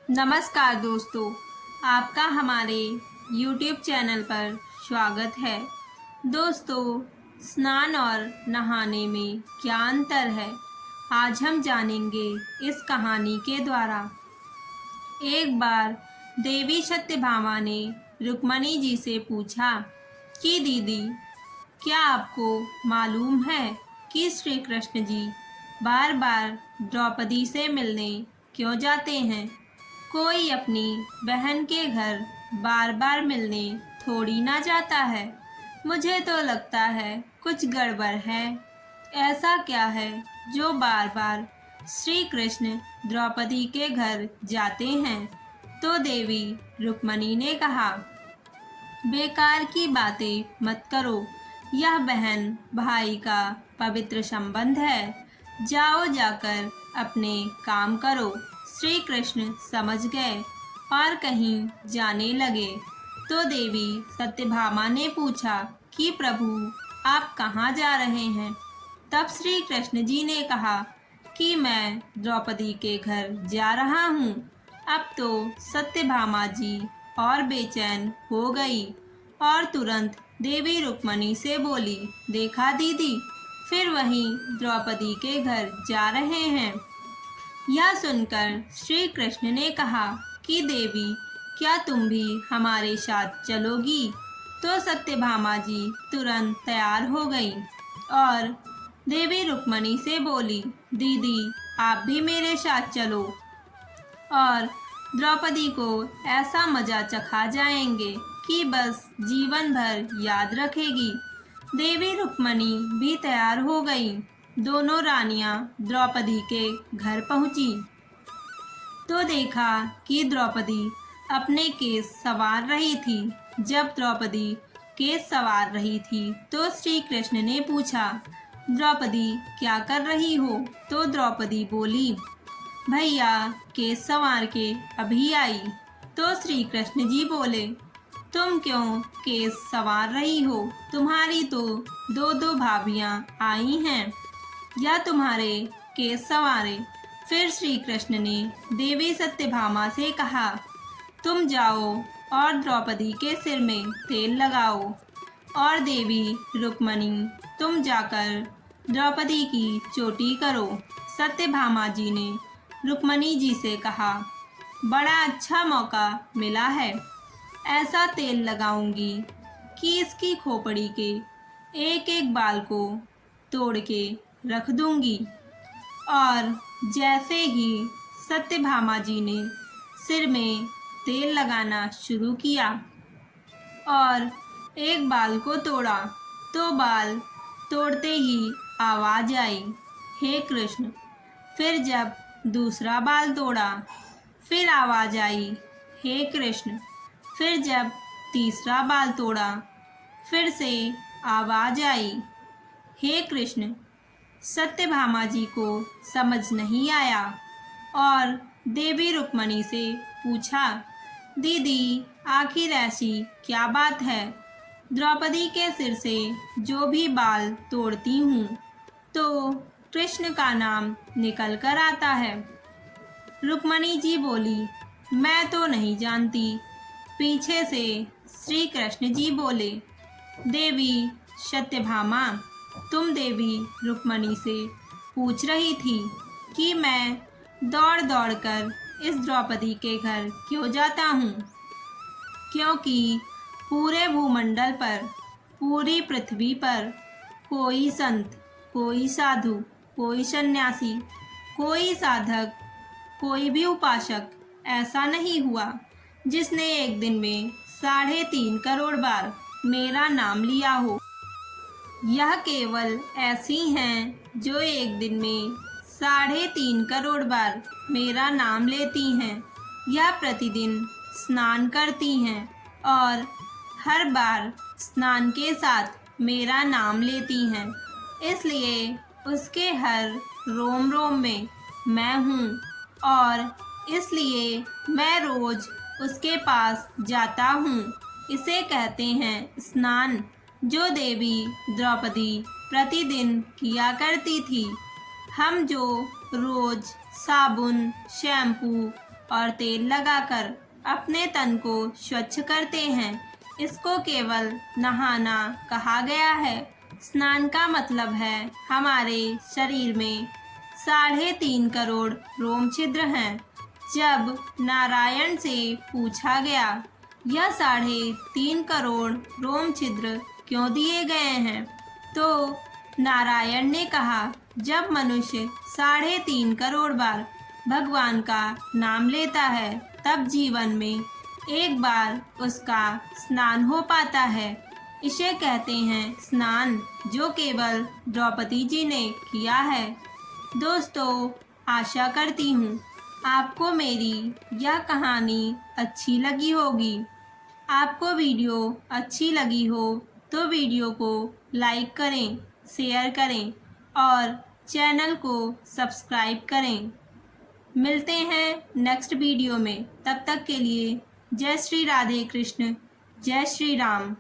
नमस्कार दोस्तों, आपका हमारे YouTube चैनल पर स्वागत है। दोस्तों, स्नान और नहाने में क्या अंतर है, आज हम जानेंगे इस कहानी के द्वारा। एक बार देवी सत्यभामा ने रुक्मणी जी से पूछा कि दीदी, क्या आपको मालूम है कि श्री कृष्ण जी बार बार द्रौपदी से मिलने क्यों जाते हैं? कोई अपनी बहन के घर बार बार मिलने थोड़ी ना जाता है। मुझे तो लगता है कुछ गड़बड़ है। ऐसा क्या है जो बार बार श्री कृष्ण द्रौपदी के घर जाते हैं? तो देवी रुक्मणी ने कहा, बेकार की बातें मत करो। यह बहन भाई का पवित्र संबंध है। जाओ, जाकर अपने काम करो। श्री कृष्ण समझ गए और कहीं जाने लगे। तो देवी सत्यभामा ने पूछा कि प्रभु, आप कहाँ जा रहे हैं? तब श्री कृष्ण जी ने कहा कि मैं द्रौपदी के घर जा रहा हूँ। अब तो सत्यभामा जी और बेचैन हो गई और तुरंत देवी रुक्मणी से बोली, देखा दीदी, फिर वहीं द्रौपदी के घर जा रहे हैं। यह सुनकर श्री कृष्ण ने कहा कि देवी, क्या तुम भी हमारे साथ चलोगी? तो सत्यभामा जी तुरंत तैयार हो गई और देवी रुक्मणी से बोली, दीदी, आप भी मेरे साथ चलो और द्रौपदी को ऐसा मजा चखा जाएंगे कि बस जीवन भर याद रखेगी। देवी रुक्मणी भी तैयार हो गई। दोनों रानियां द्रौपदी के घर पहुंची तो देखा कि द्रौपदी अपने केस संवार रही थी। जब द्रौपदी केस संवार रही थी तो श्री कृष्ण ने पूछा, द्रौपदी, क्या कर रही हो? तो द्रौपदी बोली, भैया, केस संवार के अभी आई। तो श्री कृष्ण जी बोले, तुम क्यों केस संवार रही हो? तुम्हारी तो दो दो भाभियां आई हैं, या तुम्हारे केस संवारे? फिर श्री कृष्ण ने देवी सत्यभामा से कहा, तुम जाओ और द्रौपदी के सिर में तेल लगाओ। और देवी रुक्मणी, तुम जाकर द्रौपदी की चोटी करो। सत्यभामा जी ने रुक्मणी जी से कहा, बड़ा अच्छा मौका मिला है। ऐसा तेल लगाऊंगी कि इसकी खोपड़ी के एक एक बाल को तोड़ के रख दूंगी। और जैसे ही सत्यभामा जी ने सिर में तेल लगाना शुरू किया और एक बाल को तोड़ा तो बाल तोड़ते ही आवाज आई, हे कृष्ण। फिर जब दूसरा बाल तोड़ा फिर आवाज आई, हे कृष्ण। फिर जब तीसरा बाल तोड़ा फिर से आवाज आई, हे कृष्ण। सत्यभामा जी को समझ नहीं आया और देवी रुक्मणी से पूछा, दीदी, आखिर ऐसी क्या बात है? द्रौपदी के सिर से जो भी बाल तोड़ती हूँ तो कृष्ण का नाम निकल कर आता है। रुक्मणी जी बोली, मैं तो नहीं जानती। पीछे से श्री कृष्ण जी बोले, देवी सत्यभामा, तुम देवी रुक्मणी से पूछ रही थी कि मैं दौड़ दौड़ कर इस द्रौपदी के घर क्यों जाता हूँ? क्योंकि पूरे भूमंडल पर, पूरी पृथ्वी पर कोई संत, कोई साधु, कोई सन्यासी, कोई साधक, कोई भी उपासक ऐसा नहीं हुआ जिसने एक दिन में 3.5 करोड़ बार मेरा नाम लिया हो। यह केवल ऐसी हैं जो एक दिन में 3.5 करोड़ बार मेरा नाम लेती हैं। यह प्रतिदिन स्नान करती हैं और हर बार स्नान के साथ मेरा नाम लेती हैं। इसलिए उसके हर रोम रोम में मैं हूँ और इसलिए मैं रोज उसके पास जाता हूँ। इसे कहते हैं स्नान, जो देवी द्रौपदी प्रतिदिन किया करती थी। हम जो रोज साबुन, शैम्पू और तेल लगाकर अपने तन को स्वच्छ करते हैं। इसको केवल नहाना कहा गया है। स्नान का मतलब है हमारे शरीर में 3.5 करोड़ रोम छिद्र हैं। जब नारायण से पूछा गया यह 3.5 करोड़ रोम छिद्र क्यों दिए गए हैं, तो नारायण ने कहा जब मनुष्य 3.5 करोड़ बार भगवान का नाम लेता है तब जीवन में एक बार उसका स्नान हो पाता है। इसे कहते हैं स्नान, जो केवल द्रौपदी जी ने किया है। दोस्तों, आशा करती हूँ आपको मेरी यह कहानी अच्छी लगी होगी। आपको वीडियो अच्छी लगी हो तो वीडियो को लाइक करें, शेयर करें और चैनल को सब्सक्राइब करें। मिलते हैं नेक्स्ट वीडियो में। तब तक के लिए जय श्री राधे कृष्ण, जय श्री राम।